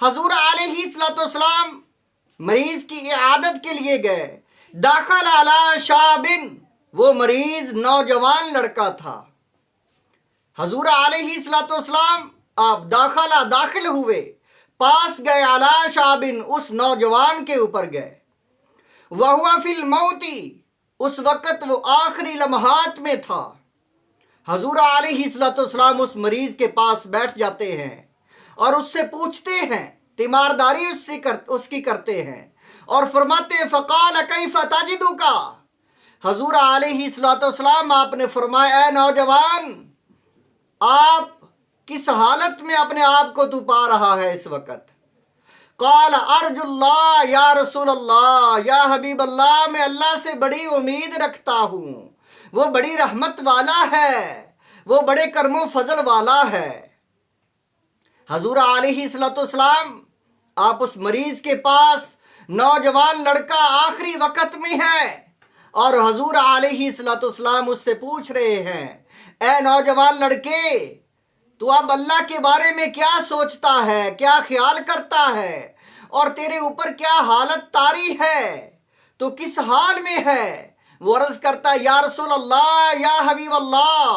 حضور علیہ الصلوۃ والسلام مریض کی عیادت کے لیے گئے. داخل علی شابن، وہ مریض نوجوان لڑکا تھا. حضور علیہ الصلوۃ والسلام آپ داخل ہوئے، پاس گئے، علی شابن، اس نوجوان کے اوپر گئے. وہو فی الموت، اس وقت وہ آخری لمحات میں تھا. حضور علیہ الصلوۃ والسلام اس مریض کے پاس بیٹھ جاتے ہیں اور اس سے پوچھتے ہیں، تیمارداری اس کی کرتے ہیں اور فرماتے ہیں فقال کیف تجدک. حضور علیہ الصلوۃ والسلام آپ نے فرمایا اے نوجوان، آپ کس حالت میں اپنے آپ کو تو پا رہا ہے اس وقت؟ قال ارجو اللہ یا رسول اللہ، یا حبیب اللہ، میں اللہ سے بڑی امید رکھتا ہوں، وہ بڑی رحمت والا ہے، وہ بڑے کرم و فضل والا ہے. حضور علیہ الصلوۃ والسلام آپ اس مریض کے پاس، نوجوان لڑکا آخری وقت میں ہے، اور حضور علیہ الصلوۃ والسلام اس سے پوچھ رہے ہیں اے نوجوان لڑکے، تو اب اللہ کے بارے میں کیا سوچتا ہے، کیا خیال کرتا ہے، اور تیرے اوپر کیا حالت طاری ہے، تو کس حال میں ہے؟ وہ عرض کرتا یا رسول اللہ، یا حبیب اللہ.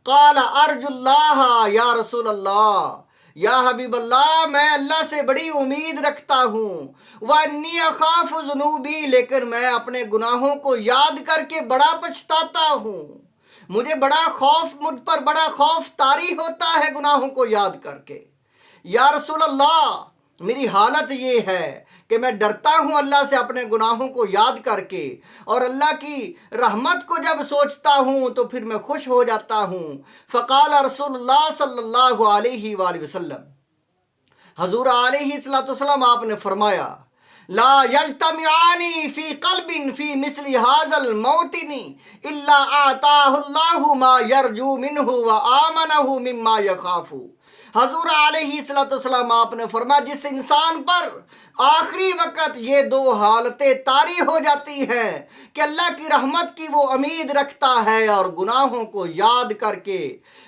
قال ارجو اللہ یا رسول اللہ، یا حبیب اللہ، میں اللہ سے بڑی امید رکھتا ہوں. وانی اخاف ذنوبی، لیکن میں اپنے گناہوں کو یاد کر کے بڑا پچھتاتا ہوں. مجھے مجھ پر بڑا خوف طاری ہوتا ہے گناہوں کو یاد کر کے. یا رسول اللہ، میری حالت یہ ہے کہ میں ڈرتا ہوں اللہ سے اپنے گناہوں کو یاد کر کے، اور اللہ کی رحمت کو جب سوچتا ہوں تو پھر میں خوش ہو جاتا ہوں. فقال رسول اللہ صلی اللہ علیہ وآلہ وسلم، حضور علیہ الصلوۃ والسلام آپ نے فرمایا لا یجتمعان فی قلب فی مثل ھذا الموطن الا اعطاہ اللہ ما یرجو منہ وآمنہ مما یخاف. حضور علیہ الصلوۃ والسلام آپ نے فرمایا جس انسان پر آخری وقت یہ دو حالتیں طاری ہو جاتی ہیں کہ اللہ کی رحمت کی وہ امید رکھتا ہے اور گناہوں کو یاد کر کے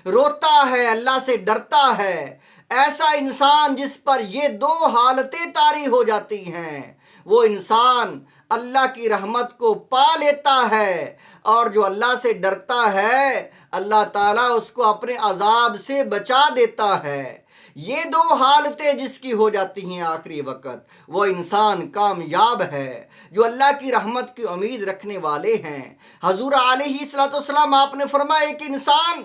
روتا ہے، اللہ سے ڈرتا ہے، ایسا انسان جس پر یہ دو حالتیں طاری ہو جاتی ہیں، وہ انسان اللہ کی رحمت کو پا لیتا ہے. اور جو اللہ سے ڈرتا ہے اللہ تعالیٰ اس کو اپنے عذاب سے بچا دیتا ہے. یہ دو حالتیں جس کی ہو جاتی ہیں آخری وقت، وہ انسان کامیاب ہے جو اللہ کی رحمت کی امید رکھنے والے ہیں. حضور علیہ الصلوۃ والسلام آپ نے فرمایا کہ انسان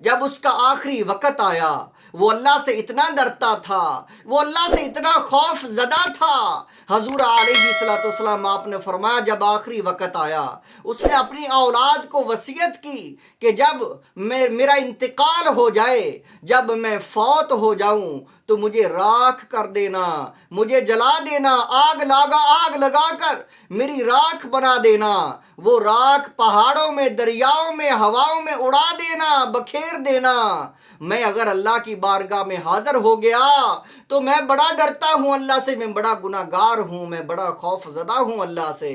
جب اس کا آخری وقت آیا، وہ اللہ سے اتنا ڈرتا تھا، وہ اللہ سے اتنا خوف زدہ تھا. حضور علیہ الصلوۃ والسلام آپ نے فرمایا جب آخری وقت آیا، اس نے اپنی اولاد کو وصیت کی کہ جب میرا انتقال ہو جائے، جب میں فوت ہو جاؤں تو مجھے راکھ کر دینا، مجھے جلا دینا، آگ لگا کر میری راکھ بنا دینا. وہ راکھ پہاڑوں میں، دریاؤں میں، ہواؤں میں اڑا دینا، بکھیر دینا. میں اگر اللہ کی بارگاہ میں حاضر ہو گیا تو میں بڑا ڈرتا ہوں اللہ سے، میں بڑا گناہ گار ہوں، میں بڑا خوف زدہ ہوں اللہ سے.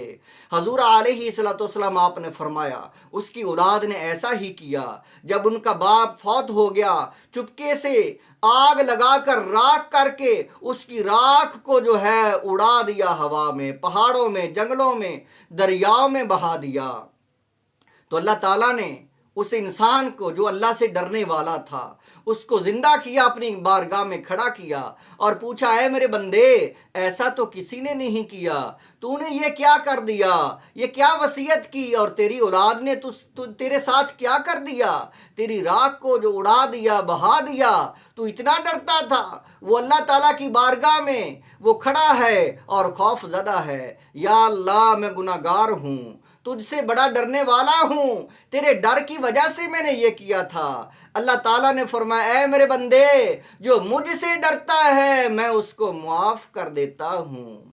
حضور علیہ الصلوۃ والسلام آپ نے فرمایا اس کی اولاد نے ایسا ہی کیا. جب ان کا باپ فوت ہو گیا، چپکے سے آگ لگا کر راکھ کر کے اس کی راکھ کو جو ہے اڑا دیا، ہوا میں، پہاڑوں میں، جنگلوں میں، دریاؤں میں بہا دیا. تو اللہ تعالیٰ نے اس انسان کو جو اللہ سے ڈرنے والا تھا اس کو زندہ کیا، اپنی بارگاہ میں کھڑا کیا اور پوچھا اے میرے بندے، ایسا تو کسی نے نہیں کیا، تو نے یہ کیا کر دیا، یہ کیا وصیت کی، اور تیری اولاد نے تیرے ساتھ کیا کر دیا، تیری راکھ کو جو اڑا دیا، بہا دیا. تو اتنا ڈرتا تھا. وہ اللہ تعالیٰ کی بارگاہ میں وہ کھڑا ہے اور خوف زدہ ہے. یا اللہ، میں گناہ گار ہوں، تجھ سے بڑا ڈرنے والا ہوں، تیرے ڈر کی وجہ سے میں نے یہ کیا تھا. اللہ تعالیٰ نے فرمایا اے میرے بندے، جو مجھ سے ڈرتا ہے میں اس کو معاف کر دیتا ہوں.